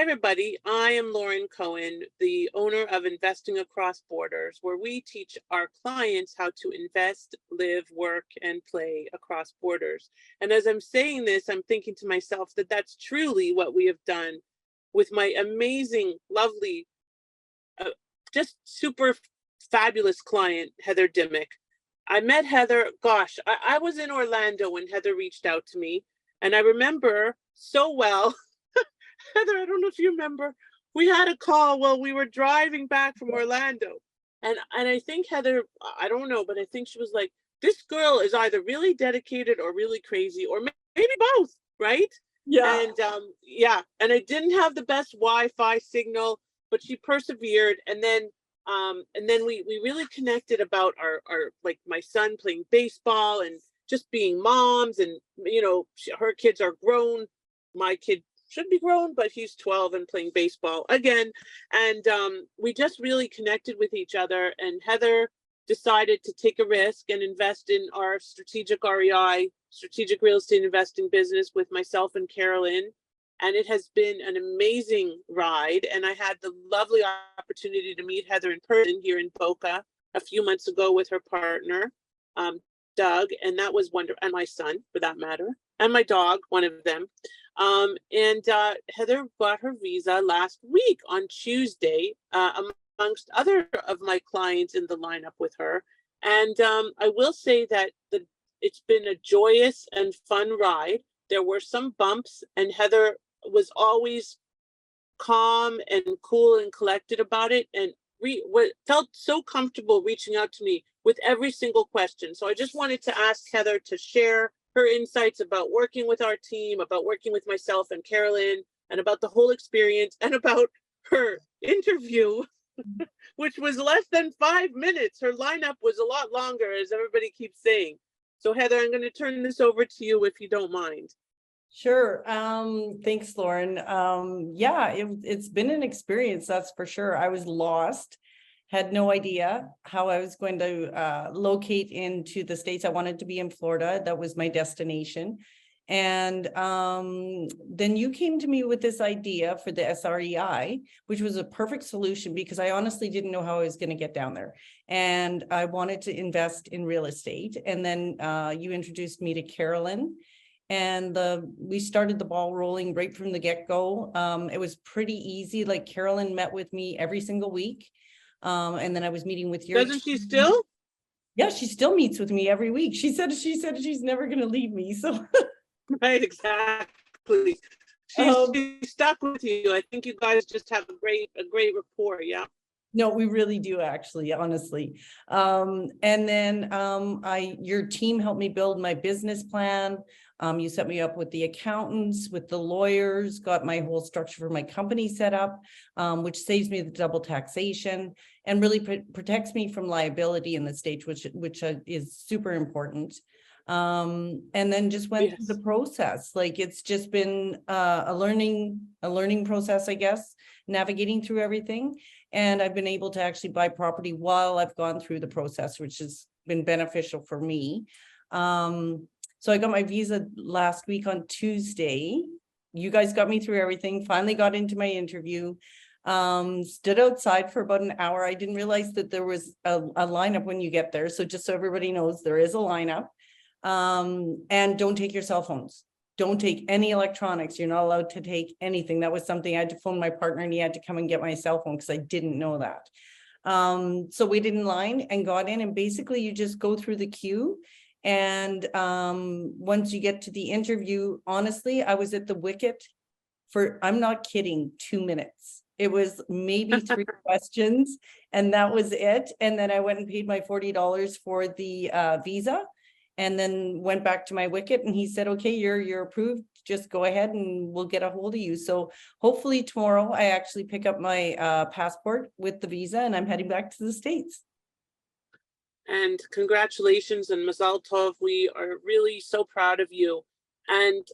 everybody. I am Lauren Cohen, the owner of Investing Across Borders, where we teach our clients how to invest, live, work, and play across borders. And as I'm saying this, I'm thinking to myself that that's truly what we have done with my amazing, lovely, just super fabulous client, Heather Dimmick. I met Heather, gosh, I was in Orlando when Heather reached out to me. And I remember so well, Heather, I don't know if you remember, we had a call while we were driving back from Orlando. And I think Heather, I don't know, but I think she was like, this girl is either really dedicated or really crazy, or maybe both, right? Yeah. And and I didn't have the best Wi-Fi signal, but she persevered. And then we really connected about our like my son playing baseball and just being moms, and her kids are grown. My kid should be grown, but he's 12 and playing baseball again. And we just really connected with each other. And Heather decided to take a risk and invest in our strategic REI, strategic real estate investing business, with myself and Carolyn. And it has been an amazing ride. And I had the lovely opportunity to meet Heather in person here in Boca a few months ago with her partner, Doug, and that was wonderful. And my son, for that matter, and my dog, one of them. Heather got her visa last week on Tuesday, amongst other of my clients in the lineup with her. And I will say that it's been a joyous and fun ride. There were some bumps, and Heather was always calm and cool and collected about it, and felt so comfortable reaching out to me with every single question. So I just wanted to ask Heather to share her insights about working with our team, about working with myself and Carolyn, and about the whole experience, and about her interview, which was less than 5 minutes. Her lineup was a lot longer, as everybody keeps saying. So Heather, I'm going to turn this over to you if you don't mind. Sure. Thanks, Lauren. It's been an experience, that's for sure. I was lost, had no idea how I was going to locate into the States. I wanted to be in Florida. That was my destination. And then you came to me with this idea for the SREI, which was a perfect solution because I honestly didn't know how I was going to get down there. And I wanted to invest in real estate. And then you introduced me to Carolyn. And we started the ball rolling right from the get-go. It was pretty easy. Like, Carolyn met with me every single week. And then I was meeting with your Doesn't she still? Yeah, she still meets with me every week. She said she's never going to leave me. So right, exactly. She's stuck with you. I think you guys just have a great rapport. Yeah. No, we really do, actually, honestly. And then your team helped me build my business plan. You set me up with the accountants, with the lawyers, got my whole structure for my company set up, which saves me the double taxation and really protects me from liability in the States, which is super important. And then just went through the process. Like, it's just been a learning process, I guess, navigating through everything. And I've been able to actually buy property while I've gone through the process, which has been beneficial for me. So I got my visa last week on Tuesday. You guys got me through everything, finally got into my interview, stood outside for about an hour. I didn't realize that there was a lineup when you get there. So just so everybody knows, there is a lineup. And don't take your cell phones. Don't take any electronics. You're not allowed to take anything. That was something I had to phone my partner, and he had to come and get my cell phone because I didn't know that. So waited in line and got in, and basically you just go through the queue. And once you get to the interview, honestly, I was at the wicket for, I'm not kidding, 2 minutes. It was maybe 3 questions, and that was it. And then I went and paid my $40 for the visa, and then went back to my wicket, and he said, okay, you're approved. Just go ahead and we'll get a hold of you. So hopefully tomorrow I actually pick up my passport with the visa, and I'm heading back to the States. And congratulations and Mazal Tov. We are really so proud of you. And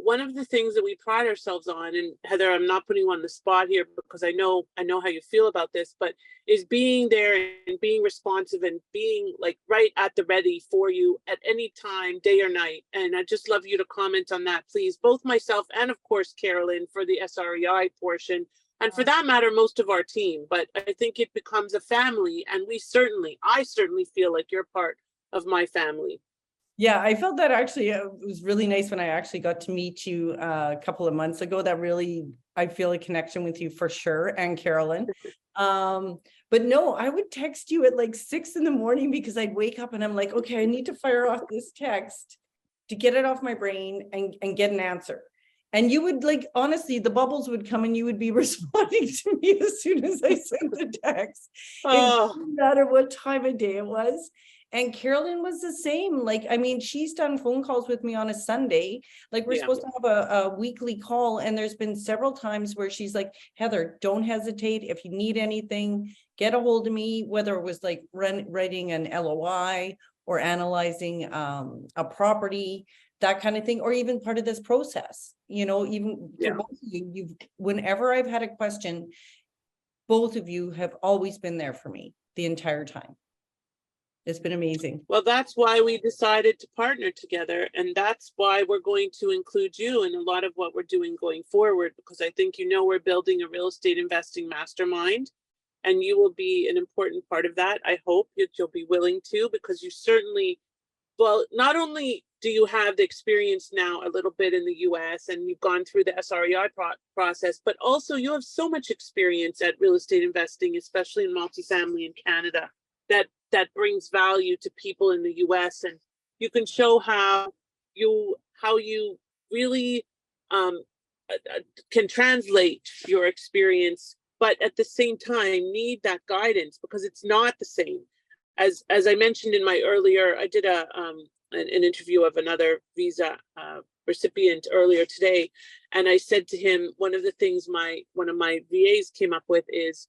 one of the things that we pride ourselves on, and Heather, I'm not putting you on the spot here because I know how you feel about this, but is being there and being responsive and being like right at the ready for you at any time, day or night. And I just love you to comment on that, please. Both myself and of course, Carolyn, for the SREI portion. And for that matter, most of our team. But I think it becomes a family, and I certainly feel like you're part of my family. Yeah, I felt that actually it was really nice when I actually got to meet you a couple of months ago. That really, I feel a connection with you for sure, and Carolyn. But no, I would text you at like 6 a.m. because I'd wake up and I'm like, okay, I need to fire off this text to get it off my brain and get an answer. And you would, like, honestly, the bubbles would come and you would be responding to me as soon as I sent the text. It didn't matter what time of day it was. And Carolyn was the same. Like, I mean, she's done phone calls with me on a Sunday. Like, we're supposed to have a weekly call. And there's been several times where she's like, Heather, don't hesitate. If you need anything, get a hold of me, whether it was like writing an LOI or analyzing a property, that kind of thing, or even part of this process, you know, even for both of you, whenever I've had a question, both of you have always been there for me the entire time. It's been amazing. Well, that's why we decided to partner together. And that's why we're going to include you in a lot of what we're doing going forward, because I think, you know, we're building a real estate investing mastermind, and you will be an important part of that. I hope you'll be willing to, because you certainly, well, not only do you have the experience now a little bit in the US and you've gone through the SREI process, but also you have so much experience at real estate investing, especially in multifamily in Canada, that brings value to people in the US, and you can show how you really can translate your experience, but at the same time need that guidance, because it's not the same. As I mentioned in my earlier, I did an interview of another visa recipient earlier today, and I said to him, one of the things one of my VAs came up with is,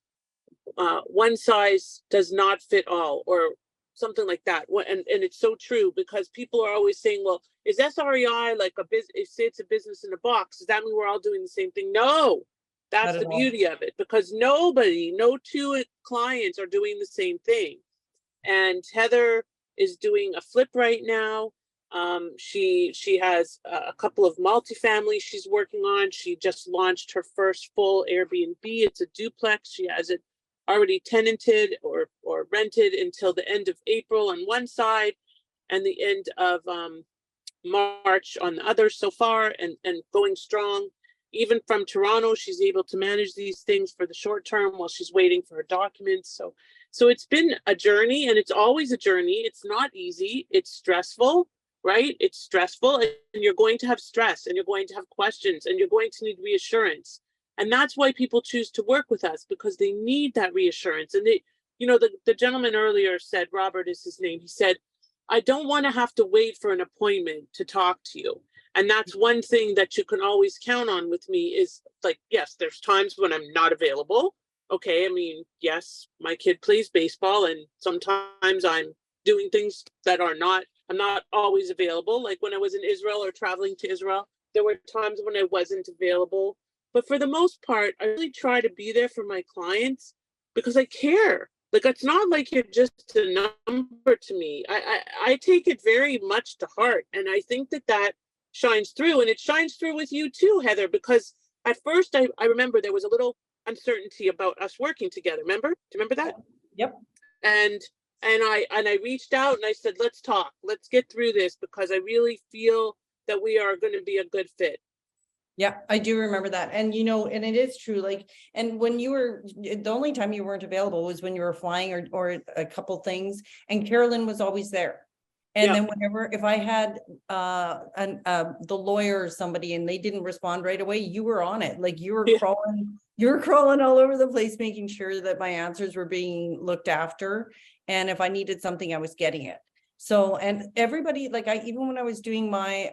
one size does not fit all, or something like that. And it's so true, because people are always saying, well, is SREI like a business? Say it's a business in a box, does that mean we're all doing the same thing? No, that's the beauty of it, because no two clients are doing the same thing. And Heather is doing a flip right now. She has a couple of multifamily she's working on. She just launched her first full Airbnb. It's a duplex. She has it already tenanted or rented until the end of April on one side and the end of March on the other so far, and going strong. Even from Toronto, she's able to manage these things for the short term while she's waiting for her documents. So it's been a journey, and it's always a journey. It's not easy. It's stressful, right? It's stressful, and you're going to have stress, and you're going to have questions, and you're going to need reassurance. And that's why people choose to work with us, because they need that reassurance. And they, you know, the gentleman earlier said, Robert is his name. He said, I don't want to have to wait for an appointment to talk to you. And that's one thing that you can always count on with me is, like, yes, there's times when I'm not available. Okay, I mean, yes, my kid plays baseball, and sometimes I'm doing things that I'm not always available. Like when I was in Israel or traveling to Israel, there were times when I wasn't available. But for the most part, I really try to be there for my clients because I care. Like, it's not like you're just a number to me. I take it very much to heart. And I think that shines through, and it shines through with you too, Heather, because at first I remember there was a little uncertainty about us working together. Remember? Do you remember that? Yep. And I reached out and I said, let's talk. Let's get through this, because I really feel that we are going to be a good fit. Yeah, I do remember that. And, you know, and it is true. Like, and when you were, the only time you weren't available was when you were flying or a couple things, and Carolyn was always there. And then whenever, if I had the lawyer or somebody and they didn't respond right away, you were on it. Like you were crawling all over the place, making sure that my answers were being looked after. And if I needed something, I was getting it. So, and everybody, like even when I was doing my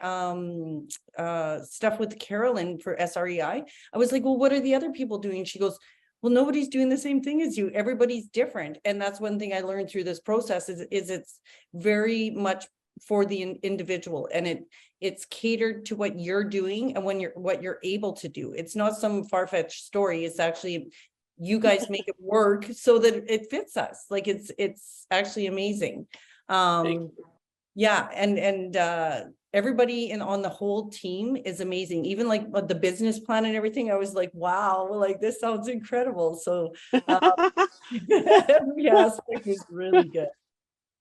stuff with Carolyn for SREI, I was like, well, what are the other people doing? She goes, well, nobody's doing the same thing as you. Everybody's different. And that's one thing I learned through this process is it's very much for the individual, and it's catered to what you're doing and what you're able to do. It's not some far-fetched story. It's actually, you guys make it work so that it fits us. Like it's actually amazing. Yeah, and everybody on the whole team is amazing. Even like the business plan and everything, I was like, wow, like this sounds incredible. So every aspect was really good.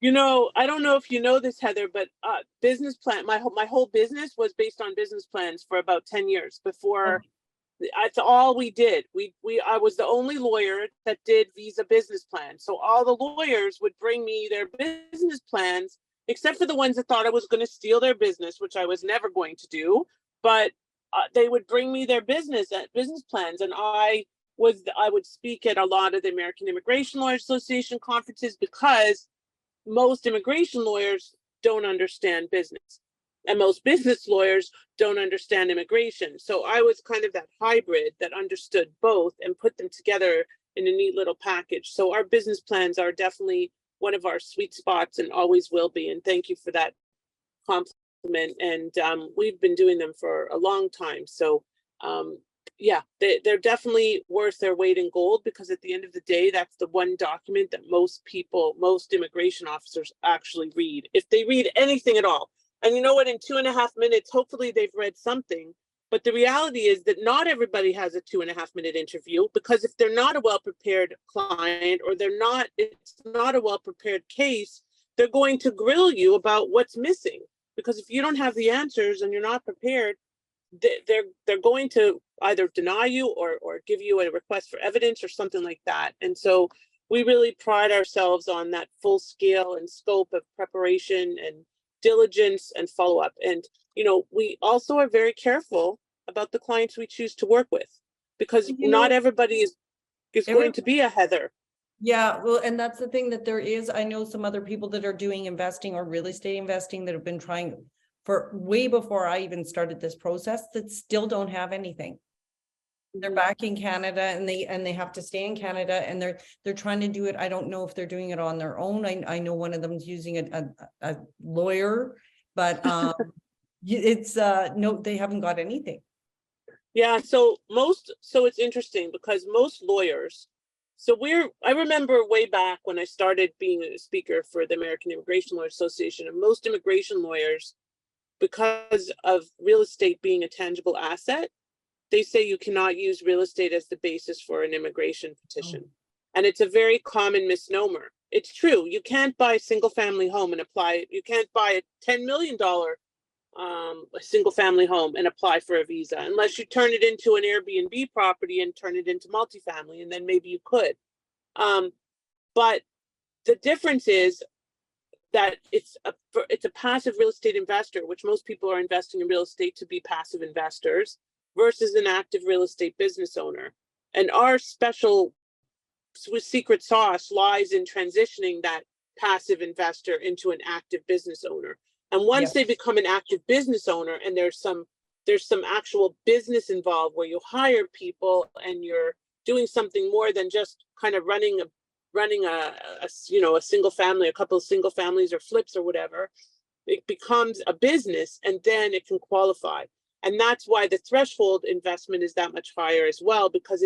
You know, I don't know if you know this, Heather, but business plan, my whole business was based on business plans for about 10 years before. That's all we did. I was the only lawyer that did visa business plans. So all the lawyers would bring me their business plans, except for the ones that thought I was going to steal their business, which I was never going to do. But they would bring me their business plans, and I would speak at a lot of the American Immigration Lawyers Association conferences, because most immigration lawyers don't understand business, and most business lawyers don't understand immigration. So I was kind of that hybrid that understood both and put them together in a neat little package. So our business plans are definitely one of our sweet spots and always will be. And thank you for that compliment. And we've been doing them for a long time. So yeah, they're definitely worth their weight in gold, because at the end of the day, that's the one document that most immigration officers actually read, if they read anything at all. And you know what, in 2.5 minutes, hopefully they've read something. But the reality is that not everybody has a 2.5 minute interview, because if they're not a well-prepared client, or it's not a well-prepared case, they're going to grill you about what's missing. Because if you don't have the answers and you're not prepared, they're going to either deny you or give you a request for evidence or something like that. And so we really pride ourselves on that full scale and scope of preparation and diligence and follow-up. And you know, we also are very careful about the clients we choose to work with, because not everybody is going to be a Heather. Yeah, well, and that's the thing, that I know some other people that are doing investing or real estate investing that have been trying for way before I even started this process, that still don't have anything. They're back in Canada, and they have to stay in Canada, and they're trying to do it. I don't know if they're doing it on their own. I know one of them is using a lawyer, but it's no, they haven't got anything. Yeah, so it's interesting, because most lawyers, I remember way back when I started being a speaker for the American Immigration Lawyers Association, and most immigration lawyers, because of real estate being a tangible asset, they say you cannot use real estate as the basis for an immigration petition. And it's a very common misnomer. It's true. You can't buy a single family home and apply. You can't buy a $10 million a single family home and apply for a visa, unless you turn it into an Airbnb property and turn it into multifamily, and then maybe you could. But the difference is that it's a passive real estate investor, which most people are investing in real estate to be passive investors, versus an active real estate business owner. And our special secret sauce lies in transitioning that passive investor into an active business owner. And once they become an active business owner, and there's some actual business involved, where you hire people and you're doing something more than just kind of running a single family, a couple of single families or flips or whatever, it becomes a business, and then it can qualify. And that's why the threshold investment is that much higher as well, because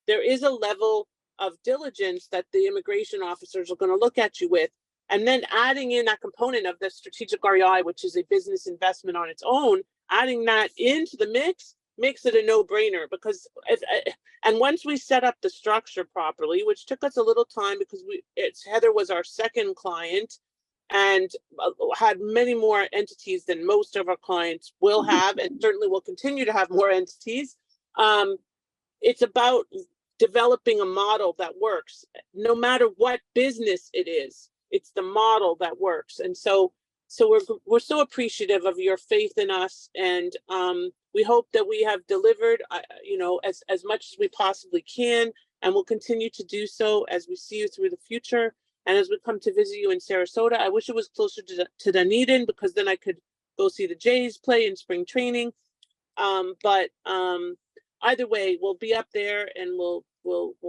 there is a level of diligence that the immigration officers are going to look at you with. And then adding in that component of the strategic REI, which is a business investment on its own, adding that into the mix makes it a no-brainer. Because and once we set up the structure properly, which took us a little time, because Heather was our second client and had many more entities than most of our clients will have, and certainly will continue to have more entities. It's about developing a model that works, no matter what business it is. It's the model that works. And so we're so appreciative of your faith in us, and we hope that we have delivered, as much as we possibly can, and we'll continue to do so as we see you through the future. And as we come to visit you in Sarasota, I wish it was closer to Dunedin, because then I could go see the Jays play in spring training. But either way, we'll be up there, and we'll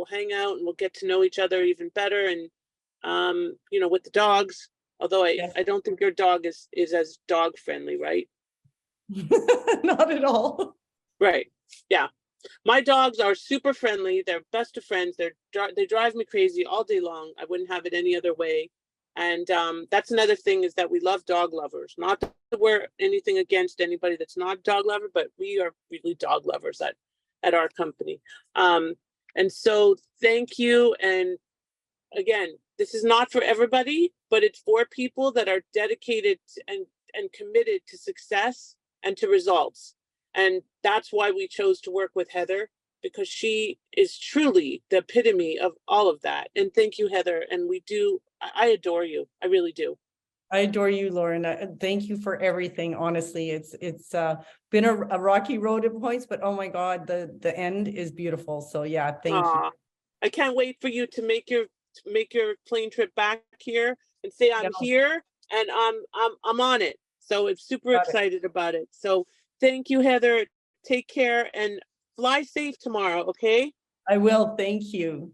hang out, and we'll get to know each other even better. And with the dogs, Although Yes. I don't think your dog is as dog friendly, right? Not at all. Right. Yeah. My dogs are super friendly. They're best of friends. They drive me crazy all day long. I wouldn't have it any other way. And that's another thing, is that we love dog lovers. Not that we're anything against anybody that's not a dog lover, but we are really dog lovers at our company. And so thank you. And again, this is not for everybody, but it's for people that are dedicated and committed to success and to results. And that's why we chose to work with Heather, because she is truly the epitome of all of that. And thank you, Heather. And I adore you. I really do. I adore you, Lauren. Thank you for everything. Honestly, it's been a rocky road at points, but oh my God, the end is beautiful. So yeah, thank you. I can't wait for you to make your plane trip back here and say I'm Yeah, here and I'm on it. So I'm super got it. excited about it. So thank you, Heather. Take care and fly safe tomorrow, okay? I will. Thank you.